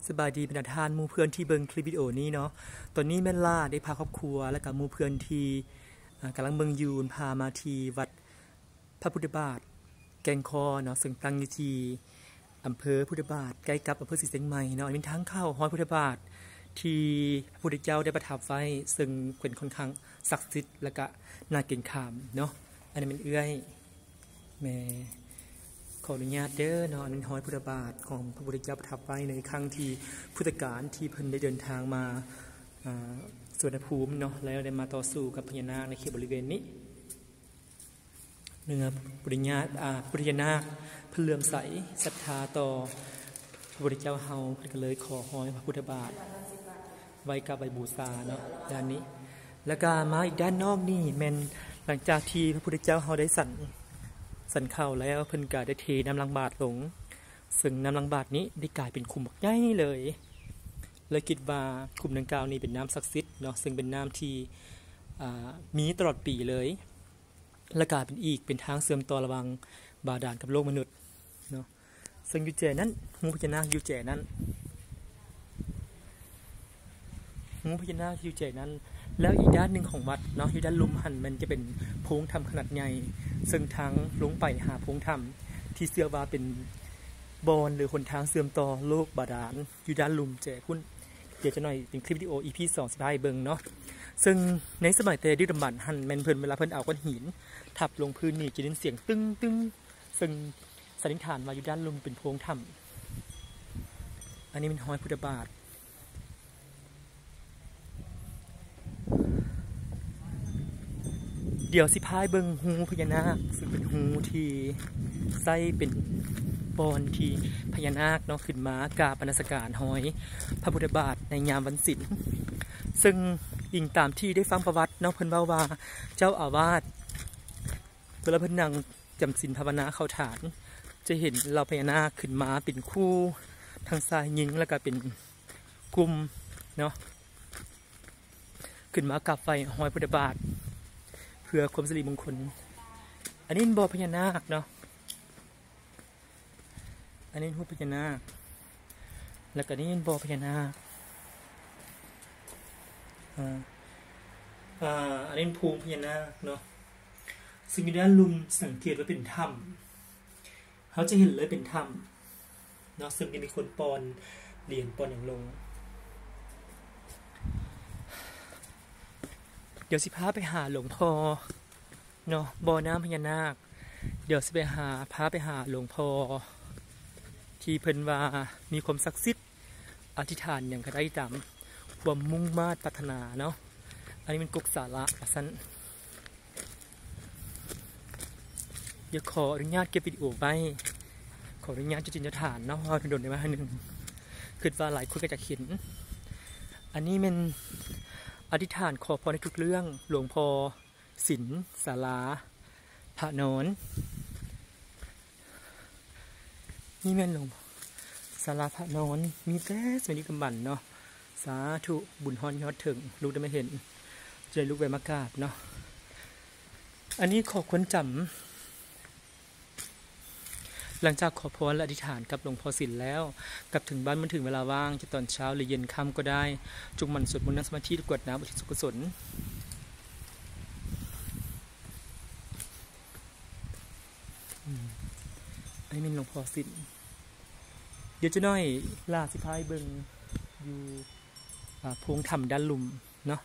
สบายดีเป็นทานมูเพื่อนที่เบิ่งคลิปวิดีโอนี้เนาะตอนนี้แม่ล่าได้พาครอบครัวและกับมูเพื่อนที่กำลังเบิ่งยูนพามาที่วัดพระพุทธบาทแกงคอเนาะซึ่งตั้งอยู่ที่อำเภอพุทธบาทใกล้กับอำเภอศรีเชียงใหม่เนาะเป็นทางเข้าห้อยพุทธบาทที่พระพุทธเจ้าได้ประทับไว้ซึ่งเป็นค่อนข้างศักดิ์สิทธิ์และก็น่าเกรงขามเนาะอันนี้เป็นเอื้อยแม่ขออนุญาตเด้อเนาะนั้นห้อยพุทธบาทของพระพุทธเจ้าประทับไว้ในครั้งที่พุทธกาลที่เพิ่นได้เดินทางมาสวนภูมิเนาะแล้วได้มาต่อสู้กับพญานาคในเขตบริเวณนี้เนื้อปุริญาปุริยนาคเพื่อเลื่อมใสศรัทธาต่อพระพุทธเจ้าเฮาเพิ่นก็เลยขอห้อยพระพุทธบาทไว้กับใบบูชาเนาะด้านนี้แล้วก็มาอีกด้านนอกนี่แม่นหลังจากที่พระพุทธเจ้าเฮาได้สันเข้าแล้วเพิ่นก็ได้เทน้ำลังบาทลงซึ่งน้ำลังบาทนี้ได้กลายเป็นขุมบักใหญ่เลยคิดว่าขุมดังกล่าวนี้เป็นน้ำศักดิ์สิทธิ์เนาะซึ่งเป็นน้ำที่มีตลอดปีเลยและกลายเป็นทางเสื่อมต่อระหว่างบาดาลกับโลกมนุษย์เนาะซึ่งอยู่แจนั้นงูพญานาคอยู่แจนั้นงูพญานาคอยู่แจนั้นแล้วอีกด้านหนึ่งของวัดเนาะอยู่ด้านลุ่มหันมันจะเป็นโพรงถ้ำขนาดใหญ่ซึ่งทางลงไปหาโพรงถ้ำที่เชื่อว่าเป็นบอนหรือหนทางเสื่อมต่อโลกบาดาลอยู่ด้านลุ่มแจคุณเดี๋ยวจะหน่อยเป็นคลิปวิดีโอ EP 2สิบห้าเบิงเนาะซึ่งในสมัยแต่ดึกดำบรรพ์หันแมนเพิ่นเวลาเพิ่นเอาก้อนหินทับลงพื้นนี่จะได้เสียงตึ้งตึ้งซึ่งสันนิษฐานว่าอยู่ด้านลุ่มเป็นโพรงถ้ำอันนี้เป็นห้อยพุทธบาทเดี๋ยวสิพายเบิงหูพญานาคซึ่งเป็นหูที่ไส้เป็นบอนที่พญานาคเนาะขึ้นมากราบนมัสการห้อยพระพุทธบาทในยามวันศีลซึ่งอิงตามที่ได้ฟังประวัติเนาะเพิ่นว่าเจ้าอาวาสเวลาเพิ่นนั่งจำศีลภาวนาเข้าฐานจะเห็นเราพญานาคขึ้นมาเป็นคู่ทางซ้ายยิงแล้วก็เป็นกลุ่มเนาะขึ้นมากราบไหว้ห้อยพุทธบาทเพื่อความสิริมงคลอันนี้บ่อพญานาคเนาะอันนี้หูพญานาคแล้วก็นี่บ่อพญานาคอันนี้ภูมิพญานาคเนาะซึ่งอยู่ด้านลุ่มสังเกตว่าเป็นถ้ำเขาจะเห็นเลยเป็นถ้ำเนาะซึ่งมีคนปอนเหรียญปอนอย่างลงเดี๋ยวสิพาไปหาหลวงพ่อเนาะบ่อน้ำพญานาคเดี๋ยวสิพาไปหาหลวงพ่อที่เพิ่นว่ามีความศักดิ์สิทธิ์อธิษฐานอย่างกระได้ตามความมุ่งมา่ปรารถนาเนาะอันนี้เป็นกุกสาระสันเดี๋ยวขออนุญาตเก็บวิดีโอไว้ขออนุญาตจินตฐานเนาะว่าเป็นโดนได้มาหนึ่งคือว่าหลายคนก็จะเห็นอันนี้เป็นอธิษฐานขอพรในทุกเรื่องหลวงพ่อศิลป์ศาลาพระนอนนี่แม่นหลวงศาลาพระนอนมีแต่สมัยนี้กำบันเนาะสาธุบุญฮอนยอดถึงลูกได้ไม่เห็นจะลูกไปมากราบเนาะอันนี้ขอควรจำหลังจากขอพรและอธิษฐานกับหลวงพ่อศิลป์แล้วกลับถึงบ้านมันถึงเวลาว่างจะตอนเช้าหรือเย็นค่ำก็ได้จุกมันสวดมนต์นั่งสมาธิกรวดน้ำอุทิศกุศลอันนี้เป็นหลวงพ่อศิลป์เดี๋ยวจะน้อยลาสิพายเบิงอยู่พวงถ้ำด้านลุ่มเนาะ